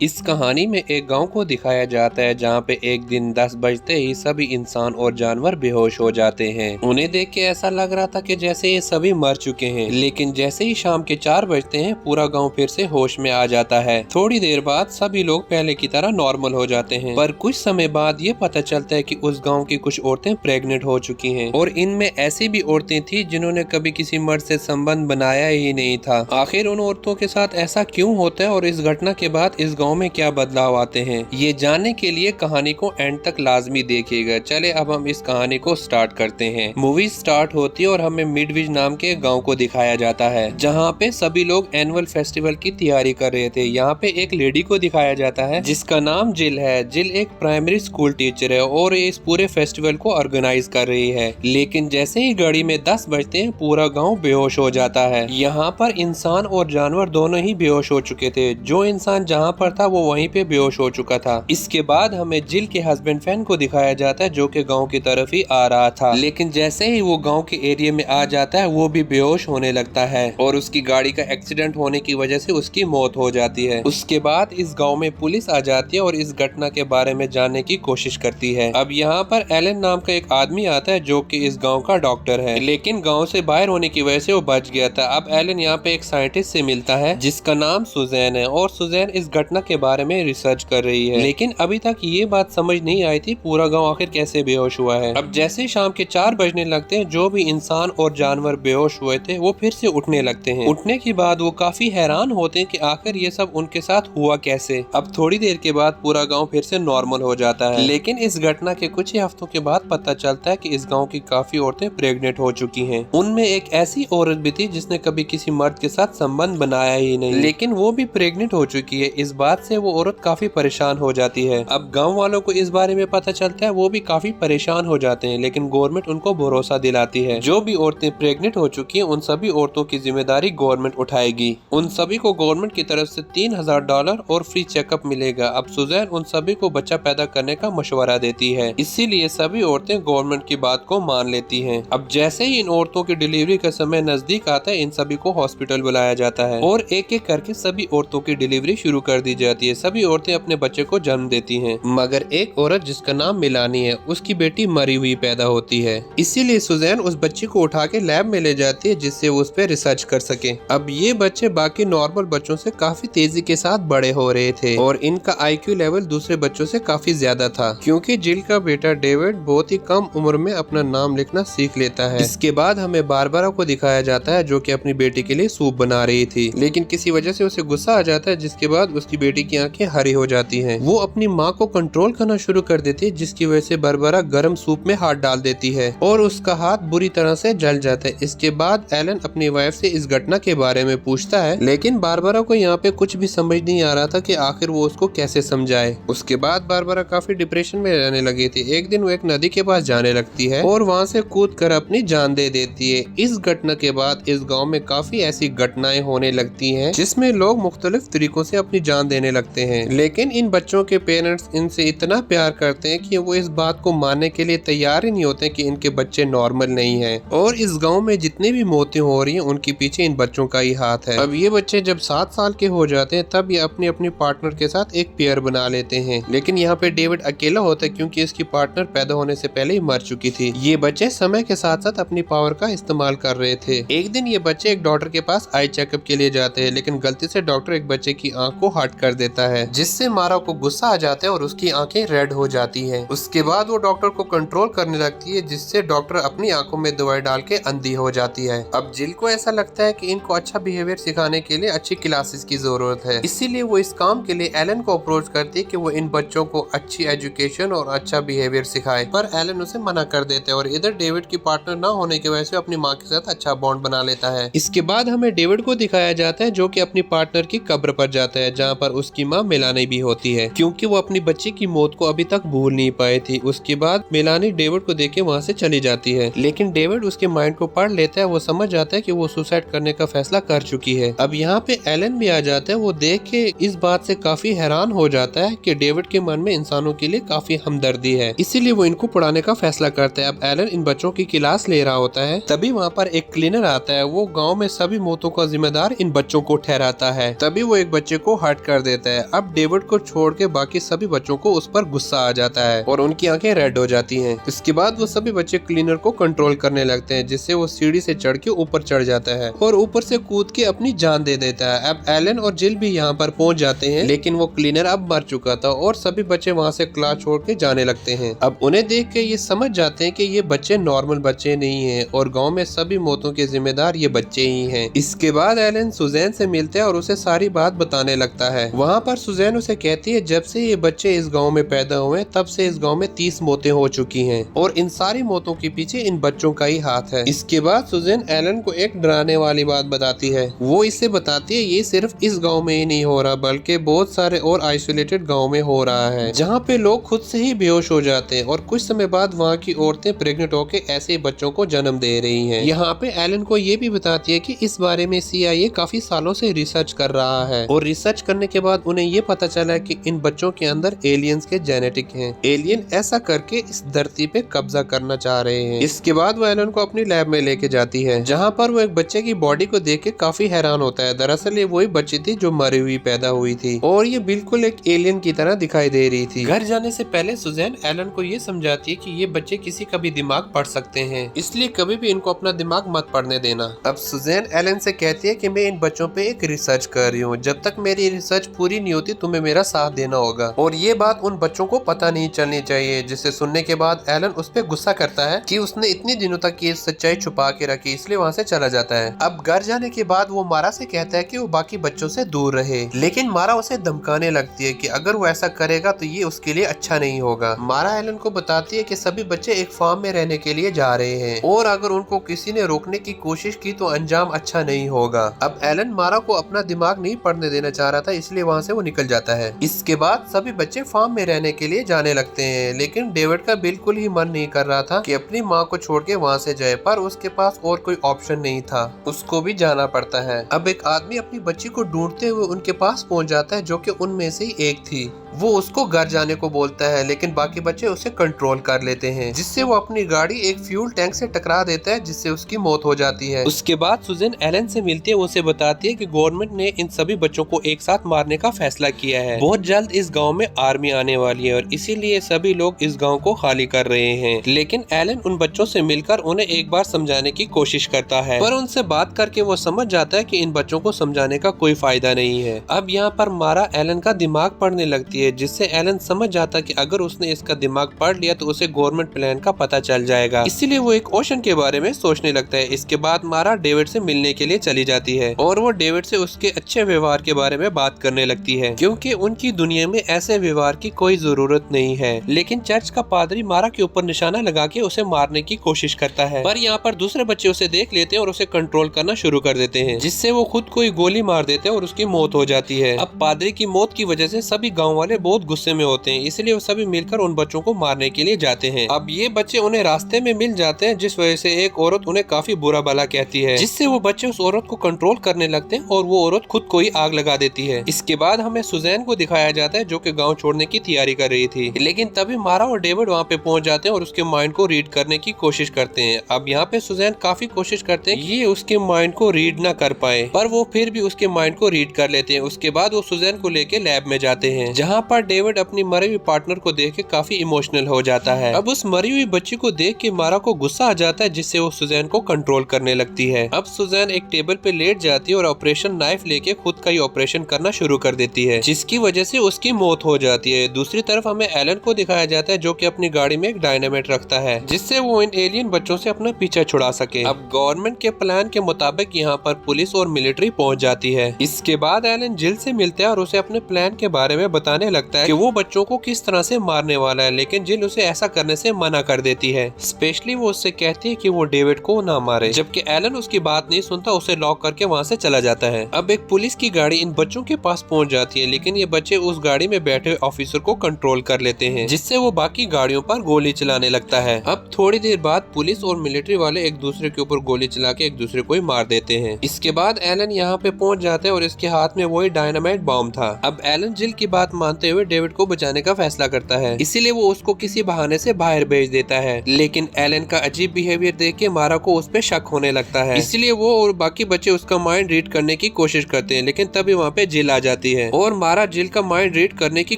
इस कहानी में एक गांव को दिखाया जाता है जहां पे एक दिन 10 बजते ही सभी इंसान और जानवर बेहोश हो जाते हैं। उन्हें देख के ऐसा लग रहा था कि जैसे ये सभी मर चुके हैं, लेकिन जैसे ही शाम के 4 बजते हैं पूरा गांव फिर से होश में आ जाता है। थोड़ी देर बाद सभी लोग पहले की तरह नॉर्मल हो जाते हैं, पर कुछ समय बाद ये पता चलता है कि उस गाँव की कुछ औरतें प्रेग्नेंट हो चुकी है और इनमें ऐसी भी औरतें थी जिन्होंने कभी किसी मर्द से संबंध बनाया ही नहीं था। आखिर उन औरतों के साथ ऐसा क्यों होता है और इस घटना के बाद इस गाँव में क्या बदलाव आते हैं, ये जानने के लिए कहानी को एंड तक लाजमी देखिएगा। चले अब हम इस कहानी को स्टार्ट करते हैं। मूवी स्टार्ट होती है और हमें मिडविज नाम के गांव को दिखाया जाता है जहां पे सभी लोग एनुअल फेस्टिवल की तैयारी कर रहे थे। यहाँ पे एक लेडी को दिखाया जाता है जिसका नाम जिल है। जिल एक प्राइमरी स्कूल टीचर है और ये इस पूरे फेस्टिवल को ऑर्गेनाइज कर रही है। लेकिन जैसे ही घड़ी में 10 बजते हैं पूरा गाँव बेहोश हो जाता है। यहाँ पर इंसान और जानवर दोनों ही बेहोश हो चुके थे। जो इंसान जहाँ पर था वो वहीं पे बेहोश हो चुका था। इसके बाद हमें जिल के हस्बैंड फैन को दिखाया जाता है जो कि गांव की तरफ ही आ रहा था। लेकिन जैसे ही वो गांव के एरिया में आ जाता है वो भी बेहोश होने लगता है और उसकी गाड़ी का एक्सीडेंट होने की वजह से उसकी मौत हो जाती है। उसके बाद इस गांव में पुलिस आ जाती है और इस घटना के बारे में जानने की कोशिश करती है। अब यहाँ पर एलन नाम का एक आदमी आता है जो कि इस गाँव का डॉक्टर है, लेकिन गाँव से बाहर होने की वजह से वो बच गया था। अब एलन यहाँ पे एक साइंटिस्ट से मिलता है जिसका नाम सुजैन है और सुजैन इस घटना के बारे में रिसर्च कर रही है। लेकिन अभी तक ये बात समझ नहीं आई थी पूरा गांव आखिर कैसे बेहोश हुआ है। अब जैसे शाम के 4 बजने लगते हैं जो भी इंसान और जानवर बेहोश हुए थे वो फिर से उठने लगते हैं। उठने के बाद वो काफी हैरान होते हैं कि आखिर ये सब उनके साथ हुआ कैसे। अब थोड़ी देर के बाद पूरा गाँव फिर से नॉर्मल हो जाता है। लेकिन इस घटना के कुछ ही हफ्तों के बाद पता चलता है कि इस गाँव की काफी औरतें प्रेग्नेंट हो चुकी है। उनमें एक ऐसी औरत भी थी जिसने कभी किसी मर्द के साथ संबंध बनाया ही नहीं, लेकिन वो भी प्रेग्नेंट हो चुकी है। इस बात से वो औरत काफी परेशान हो जाती है। अब गांव वालों को इस बारे में पता चलता है, वो भी काफी परेशान हो जाते हैं, लेकिन गवर्नमेंट उनको भरोसा दिलाती है जो भी औरतें प्रेग्नेंट हो चुकी हैं उन सभी औरतों की जिम्मेदारी गवर्नमेंट उठाएगी। उन सभी को गवर्नमेंट की तरफ से $3000 और फ्री चेकअप मिलेगा। अब सुजैन उन सभी को बच्चा पैदा करने का मशवरा देती है, इसीलिए सभी औरतें गवर्नमेंट की बात को मान लेती है। अब जैसे ही इन औरतों की डिलीवरी का समय नजदीक आता है इन सभी को हॉस्पिटल बुलाया जाता है और एक एक करके सभी औरतों की डिलीवरी शुरू कर दी जाती है। सभी औरतें अपने बच्चे को जन्म देती हैं, मगर एक औरत जिसका नाम मिलानी है उसकी बेटी मरी हुई पैदा होती है। इसीलिए सुजैन उस बच्ची को उठा के लैब में ले जाती है जिससे वो उस पर रिसर्च कर सके। अब ये बच्चे बाकी नॉर्मल बच्चों से काफी तेजी के साथ बड़े हो रहे थे और इनका IQ लेवल दूसरे बच्चों से काफी ज्यादा था, क्योंकि जिल का बेटा डेविड बहुत ही कम उम्र में अपना नाम लिखना सीख लेता है। इसके बाद हमें बारबरा को दिखाया जाता है जो कि अपनी बेटी के लिए सूप बना रही थी, लेकिन किसी वजह से उसे गुस्सा आ जाता है जिसके बाद उसकी बेटी की आंखें हरी हो जाती हैं। वो अपनी माँ को कंट्रोल करना शुरू कर देती है जिसकी वजह से बारबरा गर्म सूप में हाथ डाल देती है और उसका हाथ बुरी तरह से जल जाता है। इसके बाद एलन अपनी वाइफ से इस घटना के बारे में पूछता है, लेकिन बारबरा को यहाँ पे कुछ भी समझ नहीं आ रहा था कि आखिर वो उसको कैसे समझाए। उसके बाद बारबरा काफी डिप्रेशन में रहने लगी थी। एक दिन वो एक नदी के पास जाने लगती है और वहाँ से कूद कर अपनी जान दे देती है। इस घटना के बाद इस गाँव में काफी ऐसी घटनाएं होने लगती है जिसमें लोग मुख्तलिफ तरीकों से अपनी जान देने लगते हैं, लेकिन इन बच्चों के पेरेंट्स इनसे इतना प्यार करते हैं कि वो इस बात को मानने के लिए तैयार ही नहीं होते कि इनके बच्चे नॉर्मल नहीं हैं। और इस गांव में जितनी भी मौतें हो रही हैं उनके पीछे इन बच्चों का ही हाथ है। अब ये बच्चे जब 7 साल के हो जाते हैं तब ये अपनी अपनी पार्टनर के साथ एक पेयर बना लेते हैं, लेकिन यहाँ पे डेविड अकेला होता है क्योंकि इसकी पार्टनर पैदा होने से पहले ही मर चुकी थी। ये बच्चे समय के साथ साथ अपनी पावर का इस्तेमाल कर रहे थे। एक दिन ये बच्चे एक डॉक्टर के पास आई चेकअप के लिए जाते हैं, लेकिन गलती से डॉक्टर एक बच्चे की आंख को हर्ट कर देता है जिससे मारा को गुस्सा आ जाता है और उसकी आंखें रेड हो जाती हैं। उसके बाद वो डॉक्टर को कंट्रोल करने लगती है जिससे डॉक्टर अपनी आंखों में दवाई डाल के अंधी हो जाती है। अब जिल को ऐसा लगता है कि इनको अच्छा बिहेवियर सिखाने के लिए अच्छी क्लासेस की जरूरत है, इसीलिए वो इस काम के लिए एलन को अप्रोच करती है कि वो इन बच्चों को अच्छी एजुकेशन और अच्छा बिहेवियर सिखाए, पर एलन उसे मना कर देते हैं और इधर डेविड की पार्टनर ना होने की वजह से अपनी माँ के साथ अच्छा बॉन्ड बना लेता है। इसके बाद हमें डेविड को दिखाया जाता है जो कि अपनी पार्टनर की कब्र पर जाता है जहाँ पर उसकी माँ मेलानी भी होती है, क्योंकि वो अपनी बच्ची की मौत को अभी तक भूल नहीं पाई थी। उसके बाद मेलानी डेविड को देख के वहाँ से चली जाती है, लेकिन डेविड उसके माइंड को पढ़ लेता है। वो समझ जाता है कि वो सुसाइड करने का फैसला कर चुकी है। अब यहाँ पे एलन भी आ जाता है। वो देख के इस बात से काफी हैरान हो जाता है कि डेविड के मन में इंसानों के लिए काफी हमदर्दी है, इसीलिए वो इनको पढ़ाने का फैसला करता है। अब एलन इन बच्चों की क्लास ले रहा होता है, तभी वहाँ पर एक क्लीनर आता है। वो गाँव में सभी मौतों का जिम्मेदार इन बच्चों को ठहराता है। तभी वो एक बच्चे को हर्ट कर देता है। अब डेविड को छोड़ के बाकी सभी बच्चों को उस पर गुस्सा आ जाता है और उनकी आंखें रेड हो जाती हैं। इसके बाद वो सभी बच्चे क्लीनर को कंट्रोल करने लगते हैं, जिससे वो सीढ़ी से चढ़ के ऊपर चढ़ जाता है और ऊपर से कूद के अपनी जान दे देता है। अब एलन और जिल भी यहाँ पर पहुँच जाते हैं, लेकिन वो क्लीनर अब मर चुका था और सभी बच्चे वहाँ से क्लास छोड़ के जाने लगते हैं। अब उन्हें देख के ये समझ जाते हैं कि ये बच्चे नॉर्मल बच्चे नहीं हैं और गांव में सभी मौतों के जिम्मेदार ये बच्चे ही हैं। इसके बाद एलन सुजैन से मिलते हैं और उसे सारी बात बताने लगता है। वहाँ पर सुजैन उसे कहती है जब से ये बच्चे इस गांव में पैदा हुए तब से इस गांव में 30 मौतें हो चुकी हैं और इन सारी मौतों के पीछे इन बच्चों का ही हाथ है। इसके बाद सुजैन एलन को एक डराने वाली बात बताती है। वो इससे बताती है ये सिर्फ इस गाँव में ही नहीं हो रहा बल्कि बहुत सारे और आइसोलेटेड गाँव में हो रहा है, जहाँ पे लोग खुद से ही बेहोश हो जाते हैं और कुछ समय बाद वहाँ की औरतें प्रेग्नेंट होकर ऐसे बच्चों को जन्म दे रही हैं। यहाँ पे एलन को ये भी बताती है कि इस बारे में CIA काफी सालों से रिसर्च कर रहा है और रिसर्च करने के बाद उन्हें ये पता चला कि इन बच्चों के अंदर एलियंस के जेनेटिक हैं। एलियन ऐसा करके इस धरती पे कब्जा करना चाह रहे हैं। इसके बाद वो एलन को अपनी लैब में लेके जाती है, जहाँ पर वो एक बच्चे की बॉडी को देख के काफी हैरान होता है। दरअसल ये वही बच्ची थी जो मरी हुई पैदा हुई थी और ये बिल्कुल एक एलियन की तरह दिखाई दे रही थी। घर जाने से पहले सुजैन एलन को ये समझाती है कि ये बच्चे किसी का भी दिमाग पढ़ सकते हैं, इसलिए कभी भी इनको अपना दिमाग मत पढ़ने देना। अब सुजैन एलन से कहती है कि मैं इन बच्चों पे एक रिसर्च कर रही हूँ, जब तक मेरी रिसर्च पूरी नहीं होती तुम्हें मेरा साथ देना होगा और ये बात उन बच्चों को पता नहीं चलनी चाहिए। जिसे सुनने के बाद एलन उस पर गुस्सा करता है कि उसने इतने दिनों तक ये सच्चाई छुपा के रखी, इसलिए वहाँ से चला जाता है। अब घर जाने के बाद वो मारा से कहता है कि वो बाकी बच्चों से दूर रहे, लेकिन मारा उसे धमकाने लगती है कि अगर वो ऐसा करेगा तो ये उसके लिए अच्छा नहीं होगा। मारा एलन को बताती है कि सभी बच्चे एक फार्म में रहने के लिए जा रहे हैं और अगर उनको किसी ने रोकने की कोशिश की तो अंजाम अच्छा नहीं होगा। अब एलन मारा को अपना दिमाग नहीं पढ़ने देना चाह रहा था, इसलिए वहाँ से वो निकल जाता है। इसके बाद सभी बच्चे फार्म में रहने के लिए जाने लगते हैं, लेकिन डेविड का बिल्कुल ही मन नहीं कर रहा था कि अपनी माँ को छोड़ के वहाँ से जाए, पर उसके पास और कोई ऑप्शन नहीं था, उसको भी जाना पड़ता है। अब एक आदमी अपनी बच्ची को ढूंढते हुए उनके पास पहुँच जाता है, जो कि उनमें से ही एक थी। वो उसको घर जाने को बोलता है, लेकिन बाकी बच्चे उसे कंट्रोल कर लेते हैं, जिससे वो अपनी गाड़ी एक फ्यूल टैंक से टकरा देता है, जिससे उसकी मौत हो जाती है। उसके बाद सुजैन एलन से मिलती है, उसे बताती है कि गवर्नमेंट ने इन सभी बच्चों को एक साथ मारने का फैसला किया है। बहुत जल्द इस गांव में आर्मी आने वाली है और इसीलिए सभी लोग इस गांव को खाली कर रहे हैं। लेकिन एलन उन बच्चों से मिलकर उन्हें एक बार समझाने की कोशिश करता है, पर उनसे बात करके वो समझ जाता है कि इन बच्चों को समझाने का कोई फायदा नहीं है। अब यहाँ पर मारा एलन का दिमाग पढ़ने लगती है, जिससे एलन समझ जाता कि अगर उसने इसका दिमाग पढ़ लिया तो उसे गवर्नमेंट प्लान का पता चल जाएगा, इसीलिए वो एक ओशन के बारे में सोचने लगता है। इसके बाद मारा डेविड से मिलने के लिए चली जाती है और वो डेविड से उसके अच्छे व्यवहार के बारे में बात करने लगती है, क्योंकि उनकी दुनिया में ऐसे व्यवहार की कोई जरूरत नहीं है। लेकिन चर्च का पादरी मारा के ऊपर निशाना लगा के उसे मारने की कोशिश करता है, पर यहाँ पर दूसरे बच्चे उसे देख लेते हैं और उसे कंट्रोल करना शुरू कर देते हैं, जिससे वो खुद को ही गोली मार देते हैं और उसकी मौत हो जाती है। अब पादरी की मौत की वजह से सभी गाँव वाले बहुत गुस्से में होते हैं, इसलिए वो सभी मिलकर उन बच्चों को मारने के लिए जाते हैं। अब ये बच्चे उन्हें रास्ते में मिल जाते हैं, जिस वजह से एक औरत उन्हें काफी बुरा भला कहती है, जिससे वो बच्चे उस औरत को कंट्रोल करने लगते हैं और वो औरत खुद को ही आग लगा देती है। इसके बाद हमें सुजैन को दिखाया जाता है, जो कि गांव छोड़ने की तैयारी कर रही थी, लेकिन तभी मारा और डेविड वहाँ पे पहुंच जाते हैं और उसके माइंड को रीड करने की कोशिश करते हैं। अब यहाँ पे सुजैन काफी कोशिश करते हैं ये उसके माइंड को रीड ना कर पाए, पर वो फिर भी उसके माइंड को रीड कर लेते हैं। उसके बाद वो सुजैन को लेके लैब में जाते हैं, जहाँ पर डेविड अपनी मरी हुई पार्टनर को देख के काफी इमोशनल हो जाता है। अब उस मरी हुई बच्ची को देख के मारा को गुस्सा आ जाता है, जिससे वो सुजैन को कंट्रोल करने लगती है। अब सुजैन एक टेबल पे लेट जाती है और ऑपरेशन नाइफ लेके खुद का ही ऑपरेशन करना शुरू कर देती है, जिसकी वजह से उसकी मौत हो जाती है। दूसरी तरफ हमें एलन को दिखाया जाता है, जो कि अपनी गाड़ी में एक डायनामाइट रखता है, जिससे वो इन एलियन बच्चों से अपना पीछा छुड़ा सके। अब गवर्नमेंट के प्लान के मुताबिक यहाँ पर पुलिस और मिलिट्री पहुँच जाती है। इसके बाद एलन जिल से मिलता है और उसे अपने प्लान के बारे में बताने लगता है कि वो बच्चों को किस तरह से मारने वाला है, लेकिन जिल उसे ऐसा करने से मना कर देती है। स्पेशली वो उससे कहती है कि वो डेविड को ना मारे, जबकि एलन उसकी बात नहीं सुनता, उसे लॉक करके वहाँ से चला जाता है। अब एक पुलिस की गाड़ी इन बच्चों के पास पहुँच जाती है, लेकिन ये बच्चे उस गाड़ी में बैठे ऑफिसर को कंट्रोल कर लेते हैं, जिससे वो बाकी गाड़ियों पर गोली चलाने लगता है। अब थोड़ी देर बाद पुलिस और मिलिट्री वाले एक दूसरे के ऊपर गोली चला के एक दूसरे को ही मार देते हैं। इसके बाद एलन यहाँ पे पहुँच जाता है और इसके हाथ में वही डायनामाइट बॉम्ब था। अब एलन जिल की बात मानते हुए डेविड को बचाने का फैसला करता है, इसीलिए वो उसको किसी बहाने से बाहर भेज देता है। लेकिन एलन का अजीब बिहेवियर देख के मारा को उस पे शक होने लगता है, इसलिए वो और बाकी बच्चे उसका माइंड रीड करने की कोशिश करते हैं, लेकिन तभी वहाँ पे जिल आ जाती जाती है और मारा जिल का माइंड रीड करने की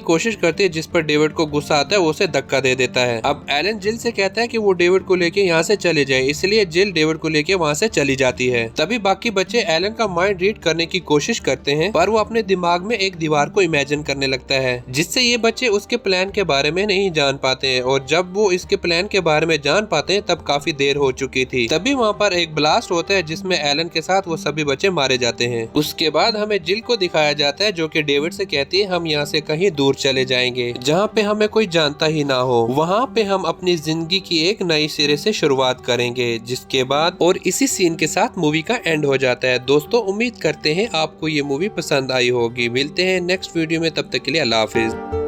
कोशिश करती है, जिस पर डेविड को गुस्सा आता है, वो उसे धक्का दे देता है। अब एलन जिल से कहता है कि वो डेविड को लेके यहाँ से चले जाए, इसलिए जिल डेविड को लेके वहाँ से चली जाती है। तभी बाकी बच्चे एलन का माइंड रीड करने की कोशिश करते हैं, पर वो अपने दिमाग में एक दीवार को इमेजिन करने लगता है, जिससे ये बच्चे उसके प्लान के बारे में नहीं जान पाते हैं। और जब वो इसके प्लान के बारे में जान पाते हैं तब काफी देर हो चुकी थी। तभी वहाँ पर एक ब्लास्ट होता है जिसमें एलन के साथ वो सभी बच्चे मारे जाते हैं। उसके बाद हमें जिल को दिखाया जाता है जो कि डेविड से कहती है हम यहाँ से कहीं दूर चले जाएंगे जहाँ पे हमें कोई जानता ही ना हो। वहाँ पे हम अपनी जिंदगी की एक नई सिरे से शुरुआत करेंगे। जिसके बाद और इसी सीन के साथ मूवी का एंड हो जाता है। दोस्तों उम्मीद करते हैं आपको ये मूवी पसंद आई होगी। मिलते हैं नेक्स्ट वीडियो में, तब तक के लिए अल्लाह हाफिज।